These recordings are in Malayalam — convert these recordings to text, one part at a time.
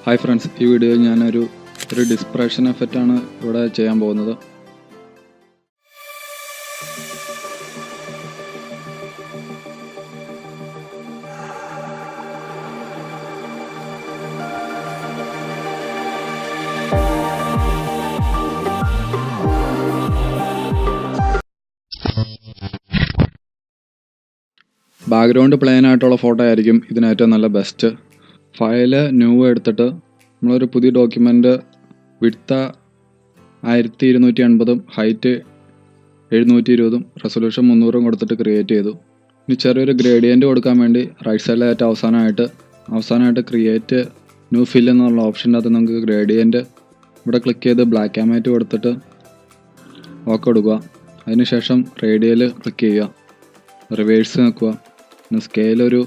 ഹായ് ഫ്രണ്ട്സ്, ഈ വീഡിയോയിൽ ഞാനൊരു ഡിസ്പ്രഷൻ എഫക്റ്റാണ് ഇവിടെ ചെയ്യാൻ പോകുന്നത്. ബാക്ക്ഗ്രൗണ്ട് പ്ലെയിൻ ആയിട്ടുള്ള ഫോട്ടോ ആയിരിക്കും ഇതിന് ഏറ്റവും നല്ല ബെസ്റ്റ്. ഫയല് ന്യൂ എടുത്തിട്ട് നമ്മളൊരു പുതിയ ഡോക്യുമെൻ്റ് വിഡ്ത്ത് 1280 ഹൈറ്റ് 720 റെസൊല്യൂഷൻ 300 കൊടുത്തിട്ട് ക്രിയേറ്റ് ചെയ്തു. ഇനി ചെറിയൊരു ഗ്രേഡിയൻറ്റ് കൊടുക്കാൻ വേണ്ടി റൈറ്റ് സൈഡിലായിട്ട് അവസാനമായിട്ട് ക്രിയേറ്റ് ന്യൂ ഫിൽ എന്നുള്ള ഓപ്ഷൻ്റെ അകത്ത് നമുക്ക് ഗ്രേഡിയൻറ്റ് ഇവിടെ ക്ലിക്ക് ചെയ്ത് ബ്ലാക്ക് ആൻഡ് വൈറ്റ് കൊടുത്തിട്ട് ഓക്കെ കൊടുക്കുക. അതിനുശേഷം റേഡിയൽ ക്ലിക്ക് ചെയ്യുക, റിവേഴ്സ് നിൽക്കുക, പിന്നെ സ്കെയിൽ ഒരു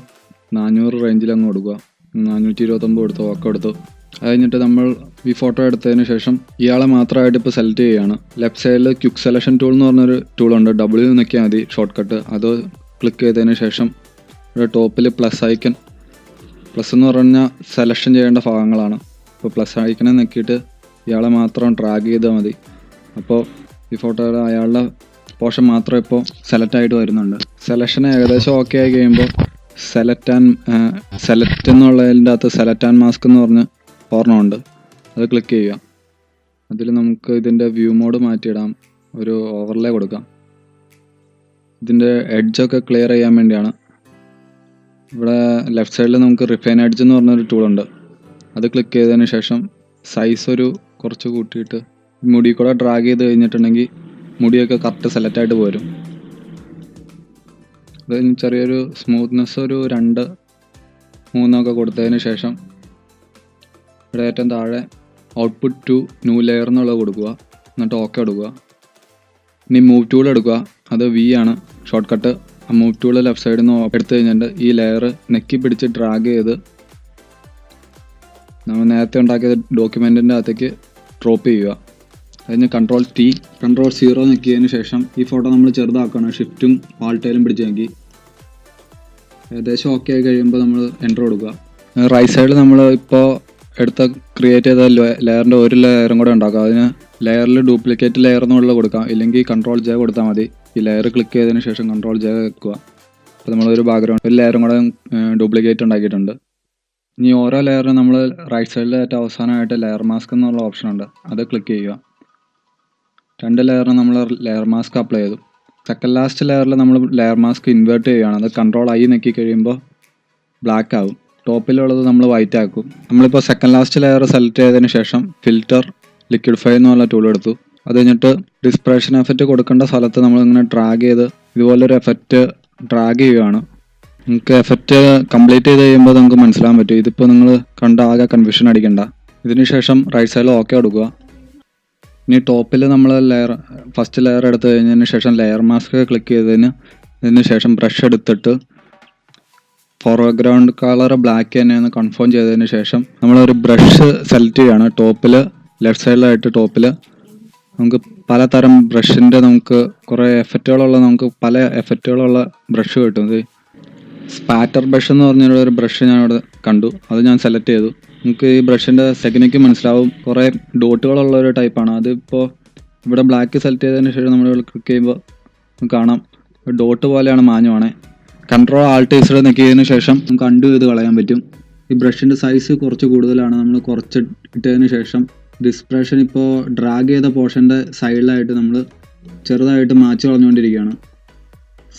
400 റേഞ്ചിൽ അങ്ങ് കൊടുക്കുക. 429 കൊടുത്തു, ഓക്കെ കൊടുത്തു. അത് കഴിഞ്ഞിട്ട് നമ്മൾ ഈ ഫോട്ടോ എടുത്തതിന് ശേഷം ഇയാളെ മാത്രമായിട്ട് ഇപ്പോൾ സെലക്ട് ചെയ്യുകയാണ്. ലെഫ്റ്റ് സൈഡിൽ ക്വിക്ക് സെലക്ഷൻ ടൂൾ എന്ന് പറഞ്ഞൊരു ടൂളുണ്ട്, W നിൽക്കിയാൽ മതി ഷോർട്ട് കട്ട്. അത് ക്ലിക്ക് ചെയ്തതിന് ശേഷം ഇവിടെ ടോപ്പിൽ പ്ലസ് എന്ന് പറഞ്ഞാൽ സെലക്ഷൻ ചെയ്യേണ്ട ഭാഗങ്ങളാണ്. അപ്പോൾ പ്ലസ് ഐക്കനെ നോക്കിയിട്ട് ഇയാളെ മാത്രം ഡ്രാഗ് ചെയ്താൽ മതി. അപ്പോൾ ഈ ഫോട്ടോയിൽ അയാളുടെ പോർഷൻ മാത്രം ഇപ്പോൾ സെലക്ട് ആയിട്ട് വരുന്നുണ്ട്. സെലക്ഷൻ ഏകദേശം ഓക്കെ ആയി കഴിയുമ്പോൾ സെലക്ട് എന്നുള്ളതിൻ്റെ അകത്ത് സെലക്ട് ആൻഡ് മാസ്ക് എന്ന് പറഞ്ഞ് ഓർമ്മയുണ്ട്, അത് ക്ലിക്ക് ചെയ്യുക. അതിൽ നമുക്ക് ഇതിൻ്റെ വ്യൂ മോഡ് മാറ്റിയിടാം, ഒരു ഓവർലേ കൊടുക്കാം. ഇതിൻ്റെ എഡ്ജൊക്കെ ക്ലിയർ ചെയ്യാൻ വേണ്ടിയാണ്. ഇവിടെ ലെഫ്റ്റ് സൈഡിൽ നമുക്ക് റിഫൈൻ എഡ്ജ് എന്ന് പറഞ്ഞൊരു ടൂളുണ്ട്, അത് ക്ലിക്ക് ചെയ്തതിന് ശേഷം സൈസ് ഒരു കുറച്ച് കൂട്ടിയിട്ട് മുടി കൂടെ ഡ്രാഗ് ചെയ്ത് കഴിഞ്ഞിട്ടുണ്ടെങ്കിൽ മുടിയൊക്കെ കറക്റ്റ് സെലക്ട് ആയിട്ട് പോരും. അത് ചെറിയൊരു സ്മൂത്ത്നെസ് ഒരു 2-3 കൊടുത്തതിന് ശേഷം ഇവിടെ ഏറ്റവും താഴെ ഔട്ട്പുട്ട് ടു ന്യൂ ലെയർ എന്നുള്ളത് കൊടുക്കുക, എന്നിട്ട് ഓക്കെ കൊടുക്കുക. ഇനി മൂവ് ടൂൾ എടുക്കുക, അത് V ആണ് ഷോർട്ട് കട്ട്. ആ മൂവ് ടൂൾ ലെഫ്റ്റ് സൈഡിൽ നിന്ന് എടുത്തു കഴിഞ്ഞിട്ട് ഈ ലെയർ നെക്കി പിടിച്ച് ഡ്രാഗ് ചെയ്ത് നമ്മൾ നേരത്തെ ഉണ്ടാക്കിയ ഡോക്യുമെൻറ്റിൻ്റെ അകത്തേക്ക് ഡ്രോപ്പ് ചെയ്യുക. അതിന് Ctrl 0 നിൽക്കിയതിന് ശേഷം ഈ ഫോട്ടോ നമ്മൾ ചെറുതാക്കണം, ഷിഫ്റ്റും ആൾട്ടയിലും പിടിച്ച് നോക്കി. ഏകദേശം ഓക്കെ ആയി കഴിയുമ്പോൾ നമ്മൾ എൻ്റർ കൊടുക്കുക. റൈറ്റ് സൈഡിൽ നമ്മൾ ഇപ്പോൾ ക്രിയേറ്റ് ചെയ്ത ലെയറിൻ്റെ ഒരു ലെയറും കൂടെ ഉണ്ടാക്കുക. അതിന് ലെയറിൽ ഡ്യൂപ്ലിക്കേറ്റ് ലെയർ എന്നുള്ള കൊടുക്കാം, ഇല്ലെങ്കിൽ Ctrl J കൊടുത്താൽ മതി. ഈ ലെയർ ക്ലിക്ക് ചെയ്തതിന് ശേഷം Ctrl J വെക്കുക. അപ്പോൾ നമ്മളൊരു ഒരു ലെയറും കൂടെ ഡ്യൂപ്ലിക്കേറ്റ് ഉണ്ടാക്കിയിട്ടുണ്ട്. ഇനി ഓരോ ലെയറിനും നമ്മൾ റൈറ്റ് സൈഡിൽ ഏറ്റവും അവസാനമായിട്ട് ലെയർ മാസ്ക് എന്നുള്ള ഓപ്ഷൻ ഉണ്ട്, അത് ക്ലിക്ക് ചെയ്യുക. 2 ലെയറിന് നമ്മൾ ലെയർ മാസ്ക് അപ്ലൈ ചെയ്തു. സെക്കൻഡ് ലാസ്റ്റ് ലെയറിൽ നമ്മൾ ലെയർ മാസ്ക് ഇൻവേർട്ട് ചെയ്യുകയാണ്. അത് Ctrl I നെക്കി കഴിയുമ്പോൾ ബ്ലാക്ക് ആകും, ടോപ്പിലുള്ളത് നമ്മൾ വൈറ്റ് ആക്കും. നമ്മളിപ്പോൾ സെക്കൻഡ് ലാസ്റ്റ് ലെയർ സെലക്ട് ചെയ്തതിന് ശേഷം ഫിൽറ്റർ ലിക്വിഡിഫൈ എന്നുള്ള ടൂൾ എടുത്തു. അത് കഴിഞ്ഞിട്ട് ഡിസ്പ്രഷൻ എഫക്റ്റ് കൊടുക്കേണ്ട സ്ഥലത്ത് നമ്മളിങ്ങനെ ഡ്രാഗ് ചെയ്ത് ഇതുപോലൊരു എഫക്റ്റ് ഡ്രാഗ് ചെയ്യുകയാണ്. നമുക്ക് എഫക്റ്റ് കംപ്ലീറ്റ് ചെയ്ത് കഴിയുമ്പോൾ നമുക്ക് മനസ്സിലാൻ പറ്റും. ഇതിപ്പോൾ നിങ്ങൾ കണ്ട ആകെ കൺഫ്യൂഷൻ അടിക്കണ്ട. ഇതിന് ശേഷം റൈറ്റ് സൈഡിൽ ഓക്കെ കൊടുക്കുക. ഇനി ടോപ്പിൽ നമ്മൾ ഫസ്റ്റ് ലെയർ എടുത്ത് കഴിഞ്ഞതിന് ശേഷം ലെയർ മാസ്ക് ക്ലിക്ക് ചെയ്തതിന് ശേഷം ബ്രഷ് എടുത്തിട്ട് ഫോർഗ്രൗണ്ട് കളർ ബ്ലാക്ക് തന്നെയെന്ന് കൺഫേം ചെയ്തതിന് ശേഷം നമ്മളൊരു ബ്രഷ് സെലക്ട് ചെയ്യുകയാണ്. ടോപ്പിൽ ലെഫ്റ്റ് സൈഡിലായിട്ട് ടോപ്പിൽ നമുക്ക് പലതരം ബ്രഷിൻ്റെ നമുക്ക് കുറേ പല എഫക്റ്റുകളുള്ള ബ്രഷ് കിട്ടും. സ്പാറ്റർ ബ്രഷ് എന്ന് പറഞ്ഞൊരു ബ്രഷ് ഞാനിവിടെ കണ്ടു, അത് ഞാൻ സെലക്ട് ചെയ്തു. നമുക്ക് ഈ ബ്രഷിൻ്റെ ടെക്നിക്ക് മനസ്സിലാവും. കുറേ ഡോട്ടുകളുള്ള ഒരു ടൈപ്പാണ്. അതിപ്പോൾ ഇവിടെ ബ്ലാക്ക് സെലക്ട് ചെയ്തതിന് ശേഷം നമ്മൾ ക്ലിക്ക് ചെയ്യുമ്പോൾ കാണാം ഡോട്ട് പോലെയാണ് മാഞ്ഞുവാണേ. Ctrl Alt Z നിൽക്കിയതിന് ശേഷം നമുക്ക് അൺഡു ചെയ്ത് കളയാൻ പറ്റും. ഈ ബ്രഷിൻ്റെ സൈസ് കുറച്ച് കൂടുതലാണ്, നമ്മൾ കുറച്ച് ഇട്ടതിന് ശേഷം ഡിസ്പ്രഷൻ ഇപ്പോൾ ഡ്രാഗ് ചെയ്ത പോർഷൻ്റെ സൈഡിലായിട്ട് നമ്മൾ ചെറുതായിട്ട് മാച്ച് കളഞ്ഞുകൊണ്ടിരിക്കുകയാണ്.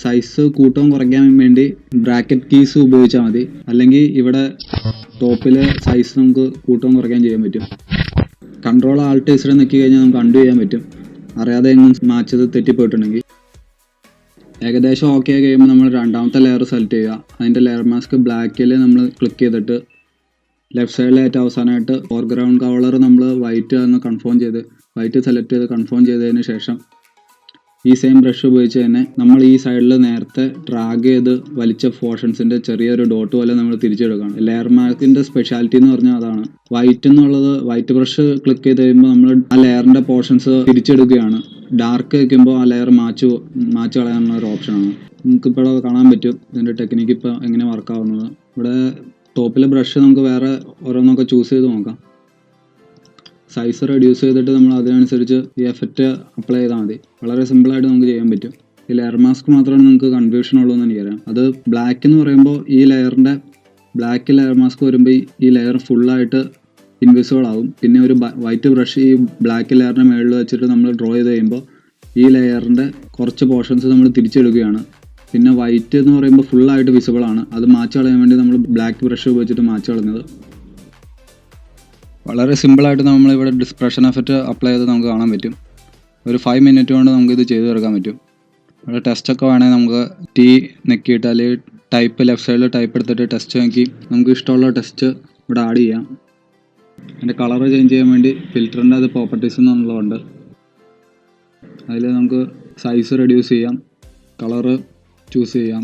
സൈസ് കൂട്ടവും കുറയ്ക്കാൻ വേണ്ടി ബ്രാക്കറ്റ് കീസ് ഉപയോഗിച്ചാൽ മതി, അല്ലെങ്കിൽ ഇവിടെ ടോപ്പിൽ സൈസ് നമുക്ക് കൂട്ടവും കുറയ്ക്കാൻ ചെയ്യാൻ പറ്റും. Ctrl Alt Z നിൽക്കി കഴിഞ്ഞാൽ നമുക്ക് അൺഡു ചെയ്യാൻ പറ്റും, അറിയാതെ എങ്ങനെ മാച്ചത് തെറ്റിപ്പോയിട്ടുണ്ടെങ്കിൽ. ഏകദേശം ഓക്കെ ആയി കഴിയുമ്പോൾ നമ്മൾ രണ്ടാമത്തെ ലെയർ സെലക്ട് ചെയ്യുക. അതിൻ്റെ ലെയർ മാസ്ക് ബ്ലാക്കിൽ നമ്മൾ ക്ലിക്ക് ചെയ്തിട്ട് ലെഫ്റ്റ് സൈഡിലായിട്ട് അവസാനമായിട്ട് ഫോർഗ്രൗണ്ട് കളർ നമ്മൾ വൈറ്റ് എന്ന് വൈറ്റ് സെലക്ട് ചെയ്ത് കൺഫേം ചെയ്തതിന് ശേഷം ഈ സെയിം ബ്രഷ് ഉപയോഗിച്ച് തന്നെ നമ്മൾ ഈ സൈഡിൽ നേരത്തെ ഡ്രാഗ് ചെയ്ത് വലിച്ച പോർഷൻസിൻ്റെ ചെറിയൊരു ഡോട്ട് പോലെ നമ്മൾ തിരിച്ചെടുക്കുകയാണ്. ലെയർ മാസ്കിൻ്റെ സ്പെഷ്യാലിറ്റി എന്ന് പറഞ്ഞാൽ അതാണ്. വൈറ്റ് ബ്രഷ് ക്ലിക്ക് ചെയ്ത് കഴിയുമ്പോൾ നമ്മൾ ആ ലെയറിൻ്റെ പോർഷൻസ് തിരിച്ചെടുക്കുകയാണ്. ഡാർക്ക് വയ്ക്കുമ്പോൾ ആ ലെയർ മാച്ച് കളയാനുള്ള ഒരു ഓപ്ഷനാണ്. നമുക്കിപ്പോൾ കാണാൻ പറ്റും ഇതിൻ്റെ ടെക്നിക്ക് ഇപ്പോൾ എങ്ങനെ വർക്കാവുന്നത്. ഇവിടെ ടോപ്പിൽ ബ്രഷ് നമുക്ക് വേറെ ഓരോന്നൊക്കെ ചൂസ് ചെയ്ത് നോക്കാം. സൈസ് റെഡ്യൂസ് ചെയ്തിട്ട് നമ്മൾ അതിനനുസരിച്ച് ഈ എഫക്റ്റ് അപ്ലൈ ചെയ്താൽ മതി. വളരെ സിമ്പിളായിട്ട് നമുക്ക് ചെയ്യാൻ പറ്റും. ഈ ലെയർ മാസ്ക് മാത്രമാണ് നിങ്ങൾക്ക് കൺഫ്യൂഷൻ ഉള്ളൂ എന്ന് എനിക്കറിയാം. അത് ബ്ലാക്ക് എന്ന് പറയുമ്പോൾ ഈ ലെയറിൻ്റെ ബ്ലാക്ക് ലെയർ മാസ്ക് വരുമ്പോൾ ഈ ലെയർ ഫുള്ളായിട്ട് ഇൻവിസിബിൾ ആവും. പിന്നെ ഒരു വൈറ്റ് ബ്രഷ് ഈ ബ്ലാക്ക് ലെയറിൻ്റെ മുകളിൽ വെച്ചിട്ട് നമ്മൾ ഡ്രോ ചെയ്ത് കഴിയുമ്പോൾ ഈ ലെയറിൻ്റെ കുറച്ച് പോർഷൻസ് നമ്മൾ തിരിച്ചെടുക്കുകയാണ്. പിന്നെ വൈറ്റ് എന്ന് പറയുമ്പോൾ ഫുള്ളായിട്ട് വിസിബിൾ ആണ്. അത് മാച്ച് കളയാൻ വേണ്ടി നമ്മൾ ബ്ലാക്ക് ബ്രഷ് ഉപയോഗിച്ചിട്ട് മാച്ച് കളഞ്ഞത്. വളരെ സിമ്പിളായിട്ട് നമ്മളിവിടെ ഡിസ്പ്രഷൻ എഫക്റ്റ് അപ്ലൈ ചെയ്ത് നമുക്ക് കാണാൻ പറ്റും. ഒരു 5 മിനിറ്റ് കൊണ്ട് നമുക്കിത് ചെയ്ത് തീർക്കാൻ പറ്റും. ഇവിടെ ടെസ്റ്റൊക്കെ വേണമെങ്കിൽ നമുക്ക് ടി നെക്കിയിട്ട് അല്ലെങ്കിൽ ടൈപ്പ് ലെഫ്റ്റ് സൈഡിൽ ടൈപ്പ് എടുത്തിട്ട് ടെസ്റ്റ് നോക്കി നമുക്ക് ഇഷ്ടമുള്ള ടെസ്റ്റ് ഇവിടെ ആഡ് ചെയ്യാം. അതിൻ്റെ കളർ ചേഞ്ച് ചെയ്യാൻ വേണ്ടി ഫിൽറ്ററിൻ്റെ അത് പ്രോപ്പർട്ടീസ് എന്നുള്ളതുണ്ട്. അതിൽ നമുക്ക് സൈസ് റെഡ്യൂസ് ചെയ്യാം, കളറ് ചൂസ് ചെയ്യാം,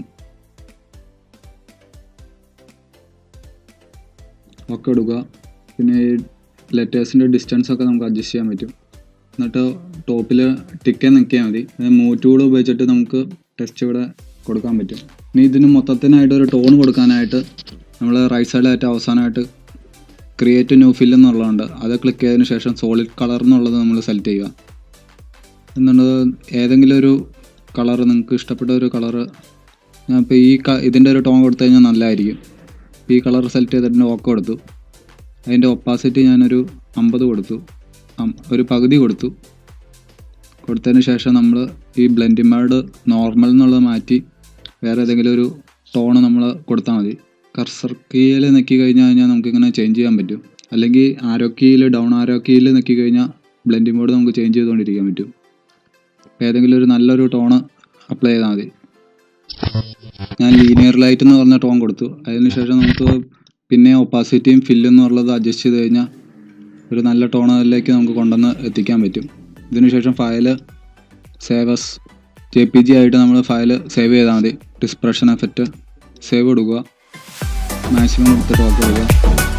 ഒക്കെ എടുക്കുക. പിന്നെ ഈ ലെറ്റേഴ്സിൻ്റെ ഡിസ്റ്റൻസ് ഒക്കെ നമുക്ക് അഡ്ജസ്റ്റ് ചെയ്യാൻ പറ്റും. എന്നിട്ട് ടോപ്പിൽ ടിക്ക് നിൽക്കിയാൽ മതി. മൂവ് ടൂൾ ഉപയോഗിച്ചിട്ട് നമുക്ക് ടെസ്റ്റ് ഇവിടെ കൊടുക്കാൻ പറ്റും. ഇനി ഇതിന് മൊത്തത്തിനായിട്ട് ഒരു ടോൺ കൊടുക്കാനായിട്ട് നമ്മൾ റൈറ്റ് സൈഡിലായിട്ട് അവസാനമായിട്ട് ക്രിയേറ്റ് ന്യൂ ഫിൽ എന്നുള്ളതുണ്ട്. അത് ക്ലിക്ക് ചെയ്തതിന് ശേഷം സോളിഡ് കളർ എന്നുള്ളത് നമ്മൾ സെലക്ട് ചെയ്യുക. എന്നുള്ളത് ഏതെങ്കിലും ഒരു കളർ നിങ്ങൾക്ക് ഇഷ്ടപ്പെട്ട ഒരു കളറ്, ഞാൻ ഇപ്പോൾ ഇതിൻ്റെ ഒരു ടോൺ കൊടുത്തു കഴിഞ്ഞാൽ നല്ലതായിരിക്കും. ഈ കളർ സെലക്ട് ചെയ്തിട്ട് ഓക്കെ കൊടുത്തു. അതിൻ്റെ ഒപ്പാസിറ്റി ഞാനൊരു 50 കൊടുത്തു, ഒരു പകുതി കൊടുത്തതിന് ശേഷം നമ്മൾ ഈ ബ്ലെൻഡിങ് മോഡ് നോർമൽ എന്നുള്ളത് മാറ്റി വേറെ ഏതെങ്കിലും ഒരു ടോണ് നമ്മൾ കൊടുത്താൽ മതി. കർസർ കീയിൽ നെക്കി കഴിഞ്ഞാൽ നമുക്കിങ്ങനെ ചേഞ്ച് ചെയ്യാൻ പറ്റും. അല്ലെങ്കിൽ ആരോ കീയിൽ ഡൗൺ ആരോ കീയിൽ നെക്കി കഴിഞ്ഞാൽ ബ്ലെൻഡിങ് മോഡ് നമുക്ക് ചേഞ്ച് ചെയ്തുകൊണ്ടിരിക്കാൻ പറ്റും. ഏതെങ്കിലും ഒരു നല്ലൊരു ടോണ് അപ്ലൈ ചെയ്താൽ മതി. ഞാൻ ലീനിയർ ലൈറ്റ് എന്ന് പറഞ്ഞ ടോൺ കൊടുത്തു. അതിന് ശേഷം നമുക്ക് പിന്നെ ഒപ്പാസിറ്റിയും ഫില്ലും എന്നുള്ളത് അഡ്ജസ്റ്റ് ചെയ്ത് കഴിഞ്ഞാൽ ഒരു നല്ല ടോണിലേക്ക് നമുക്ക് കൊണ്ടുവന്ന് എത്തിക്കാൻ പറ്റും. ഇതിനുശേഷം ഫയൽ സേവസ് JPG ആയിട്ട് നമ്മൾ ഫയൽ സേവ് ചെയ്താൽ മതി. ഡിസ്പ്രഷൻ എഫക്റ്റ് സേവ് കൊടുക്കുക, മാക്സിമം കൊടുത്തിട്ട് ഓക്കെ കൊടുക്കുക.